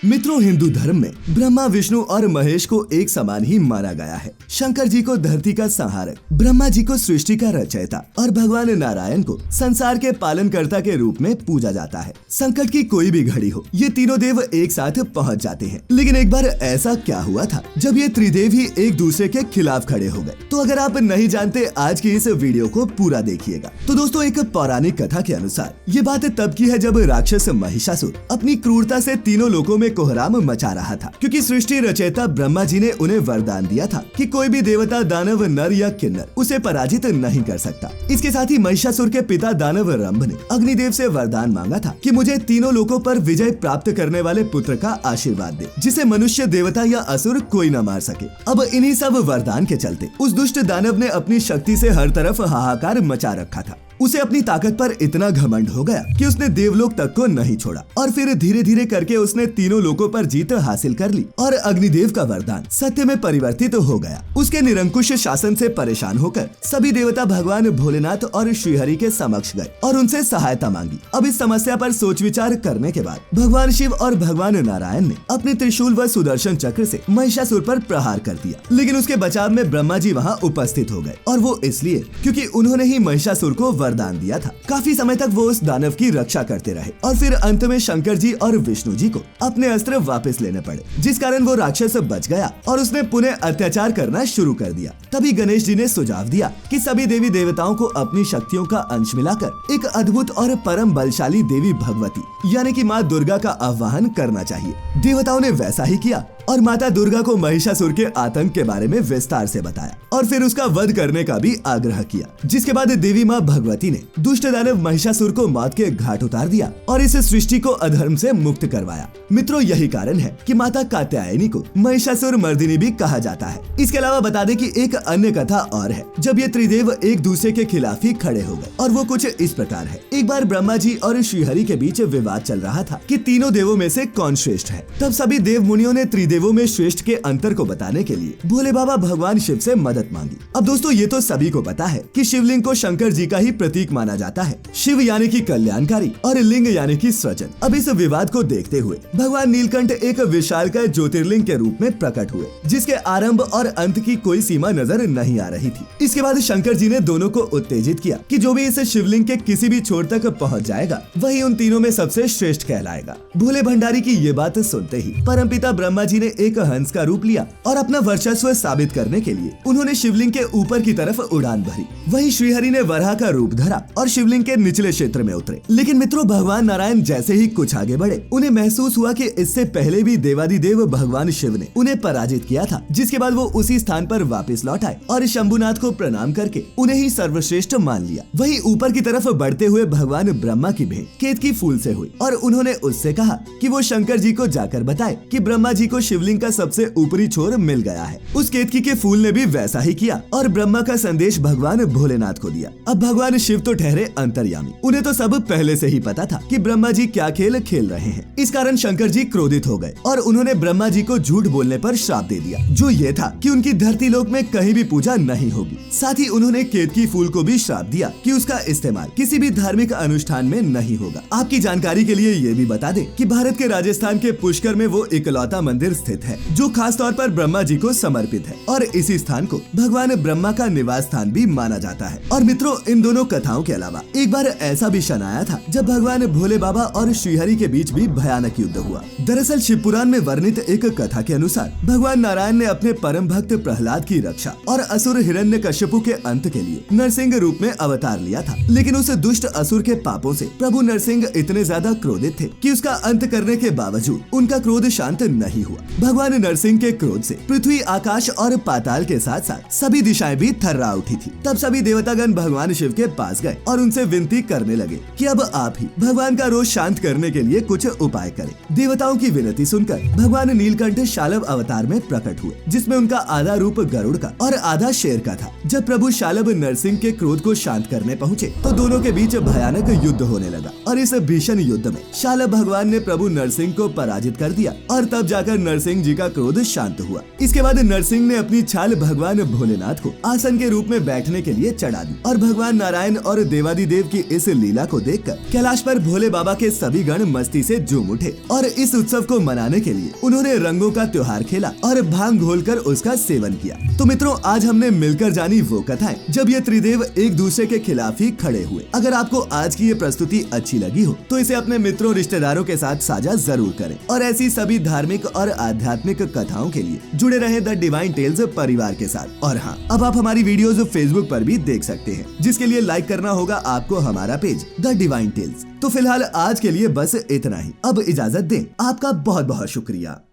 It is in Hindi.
मित्रों, हिंदू धर्म में ब्रह्मा, विष्णु और महेश को एक समान ही माना गया है। शंकर जी को धरती का संहारक, ब्रह्मा जी को सृष्टि का रचयिता और भगवान नारायण को संसार के पालनकर्ता के रूप में पूजा जाता है। संकट की कोई भी घड़ी हो, ये तीनों देव एक साथ पहुंच जाते हैं। लेकिन एक बार ऐसा क्या हुआ था जब ये त्रिदेव ही एक दूसरे के खिलाफ खड़े हो गए। तो अगर आप नहीं जानते, आज की इस वीडियो को पूरा देखिएगा। तो दोस्तों, एक पौराणिक कथा के अनुसार ये बात तब की है जब राक्षस महिषासुर अपनी क्रूरता से तीनों लोकों में कोहराम मचा रहा था, क्योंकि सृष्टि रचयिता ब्रह्मा जी ने उन्हें वरदान दिया था कि कोई भी देवता, दानव, नर या किन्नर उसे पराजित नहीं कर सकता। इसके साथ ही महिषासुर के पिता दानव रंभ ने अग्निदेव से वरदान मांगा था कि मुझे तीनों लोकों पर विजय प्राप्त करने वाले पुत्र का आशीर्वाद दे, जिसे मनुष्य, देवता या असुर कोई न मार सके। अब इन्हीं सब वरदान के चलते उस दुष्ट दानव ने अपनी शक्ति से हर तरफ हाहाकार मचा रखा था। उसे अपनी ताकत पर इतना घमंड हो गया कि उसने देवलोक तक को नहीं छोड़ा और फिर धीरे धीरे करके उसने तीनों लोकों पर जीत हासिल कर ली और अग्निदेव का वरदान सत्य में परिवर्तित हो गया। उसके निरंकुश शासन से परेशान होकर सभी देवता भगवान भोलेनाथ और श्रीहरि के समक्ष गए और उनसे सहायता मांगी। अब इस समस्या पर सोच विचार करने के बाद भगवान शिव और भगवान नारायण ने अपने त्रिशूल व सुदर्शन चक्र से महिषासुर पर प्रहार कर दिया। लेकिन उसके बचाव में ब्रह्मा जी वहाँ उपस्थित हो गए, और वो इसलिए क्योंकि उन्होंने ही महिषासुर को वरदान दिया था। काफी समय तक वो उस दानव की रक्षा करते रहे और फिर अंत में शंकर जी और विष्णु जी को अपने अस्त्र वापस लेने पड़े, जिस कारण वो राक्षस बच गया और उसने पुनः अत्याचार करना शुरू कर दिया। तभी गणेश जी ने सुझाव दिया कि सभी देवी देवताओं को अपनी शक्तियों का अंश मिलाकर एक अद्भुत और परम बलशाली देवी भगवती यानी कि माँ दुर्गा का आह्वान करना चाहिए। देवताओं ने वैसा ही किया और माता दुर्गा को महिषासुर के आतंक के बारे में विस्तार से बताया और फिर उसका वध करने का भी आग्रह किया, जिसके बाद देवी माँ भगवती ने दुष्ट दानव महिषासुर को मौत के घाट उतार दिया और इस सृष्टि को अधर्म से मुक्त करवाया। मित्रों, यही कारण है कि माता कात्यायनी को महिषासुर मर्दिनी भी कहा जाता है। इसके अलावा बता दें कि एक अन्य कथा और है जब ये त्रिदेव एक दूसरे के खिलाफ ही खड़े हो गए, और वो कुछ इस प्रकार है। एक बार ब्रह्मा जी और श्रीहरि के बीच विवाद चल रहा था कि तीनों देवों में से कौन श्रेष्ठ है। तब सभी देव मुनियों ने त्रिदेवों में श्रेष्ठ के अंतर को बताने के लिए भोले बाबा भगवान शिव से मदद मांगी। अब दोस्तों, ये तो सभी को पता है कि शिवलिंग को शंकर जी का ही प्रतीक माना जाता है। शिव यानी कि कल्याणकारी और लिंग यानी कि सृजन। अब इस विवाद को देखते हुए भगवान नीलकंठ एक विशालकाय ज्योतिर्लिंग के रूप में प्रकट हुए, जिसके आरंभ और अंत की कोई सीमा नजर नहीं आ रही थी। इसके बाद शंकर जी ने दोनों को उत्तेजित किया कि जो भी इस शिवलिंग के किसी भी छोर तक पहुँच जाएगा वही उन तीनों में सबसे श्रेष्ठ कहलाएगा। भोले भंडारी की ये बात सुनते ही परमपिता ब्रह्मा जी ने एक हंस का रूप लिया और अपना वर्चस्व साबित करने के लिए उन्होंने शिवलिंग के ऊपर की तरफ उड़ान भरी। वहीं श्रीहरि ने वराह का रूप धरा और शिवलिंग के निचले क्षेत्र में उतरे। लेकिन मित्रों, भगवान नारायण जैसे ही कुछ आगे बढ़े, उन्हें महसूस हुआ कि इससे पहले भी देवादिदेव भगवान शिव ने उन्हें पराजित किया था। जिसके बाद वो उसी स्थान पर वापस लौट आए और शंभुनाथ को प्रणाम करके उन्हें ही सर्वश्रेष्ठ मान लिया। वहीं ऊपर की तरफ बढ़ते हुए भगवान ब्रह्मा की भेंट केतकी फूल से हुई और उन्होंने उससे कहा कि वो शंकर जी को जाकर बताए कि ब्रह्मा जी को शिवलिंग का सबसे ऊपरी छोर मिल गया है। उस केतकी के फूल ने भी वैसा ही किया और ब्रह्मा का संदेश भगवान भोलेनाथ को दिया। अब भगवान शिव तो ठहरे अंतर्यामी, उन्हें तो सब पहले से ही पता था कि ब्रह्मा जी क्या खेल खेल रहे हैं। इस कारण शंकर जी क्रोधित हो गए और उन्होंने ब्रह्मा जी को झूठ बोलने पर श्राप दे दिया, जो ये था कि उनकी धरती लोक में कहीं भी पूजा नहीं होगी। साथ ही उन्होंने केतकी फूल को भी श्राप दिया कि उसका इस्तेमाल किसी भी धार्मिक अनुष्ठान में नहीं होगा। आपकी जानकारी के लिए ये भी बता दें कि भारत के राजस्थान के पुष्कर में वो इकलौता मंदिर स्थित है जो खास तौर पर ब्रह्मा जी को समर्पित है और इसी स्थान को भगवान ब्रह्मा का निवास स्थान भी माना जाता है। और मित्रों, इन दोनों कथाओं के अलावा एक बार ऐसा भी क्षण आया था जब भगवान भोले बाबा और श्रीहरि के बीच भी भयानक युद्ध हुआ। दरअसल शिव पुराण में वर्णित एक कथा के अनुसार भगवान नारायण ने अपने परम भक्त प्रहलाद की रक्षा और असुर हिरण्यकश्यपु के अंत के लिए नरसिंह रूप में अवतार लिया था। लेकिन उस दुष्ट असुर के पापों से प्रभु नरसिंह इतने ज्यादा क्रोधित थे कि उसका अंत करने के बावजूद उनका क्रोध शांत नहीं हुआ। भगवान नरसिंह के क्रोध से पृथ्वी, आकाश और पाताल के साथ साथ सभी दिशाएं भी थर्रा उठी थी। तब सभी देवतागण भगवान शिव के पास गए और उनसे विनती करने लगे कि अब आप ही भगवान का रोष शांत करने के लिए कुछ उपाय करें। देवताओं की विनती सुनकर भगवान नीलकंठ शालव अवतार में प्रकट हुए, जिसमें उनका आधा रूप गरुड़ का और आधा शेर का था। जब प्रभु शालब नरसिंह के क्रोध को शांत करने पहुँचे तो दोनों के बीच भयानक युद्ध होने लगा और इस भीषण युद्ध में शालब भगवान ने प्रभु नरसिंह को पराजित कर दिया और तब जाकर नरसिंह जी का क्रोध शांत हुआ। इसके बाद नरसिंह ने अपनी छाल भगवान भोलेनाथ को आसन के रूप में बैठने के लिए चढ़ा दी और भगवान नारायण और देवादिदेव की इस लीला को देखकर कैलाश पर भोले बाबा के सभी गण मस्ती से झूम उठे और इस उत्सव को मनाने के लिए उन्होंने रंगों का त्योहार खेला और भांग घोलकर उसका सेवन किया। तो मित्रों, आज हमने मिलकर जानी वो कथाएं जब ये त्रिदेव एक दूसरे के खिलाफ ही खड़े हुए। अगर आपको आज की ये प्रस्तुति अच्छी लगी हो तो इसे अपने मित्रों रिश्तेदारों के साथ साझा जरूर करें और ऐसी सभी धार्मिक और आध्यात्मिक कथाओं के लिए जुड़े रहे द डिवाइन टेल्स परिवार के साथ। और हाँ, अब आप हमारी वीडियोस फेसबुक पर भी देख सकते हैं, जिसके लिए लाइक करना होगा आपको हमारा पेज द डिवाइन टेल्स। तो फिलहाल आज के लिए बस इतना ही। अब इजाजत दें। आपका बहुत बहुत शुक्रिया।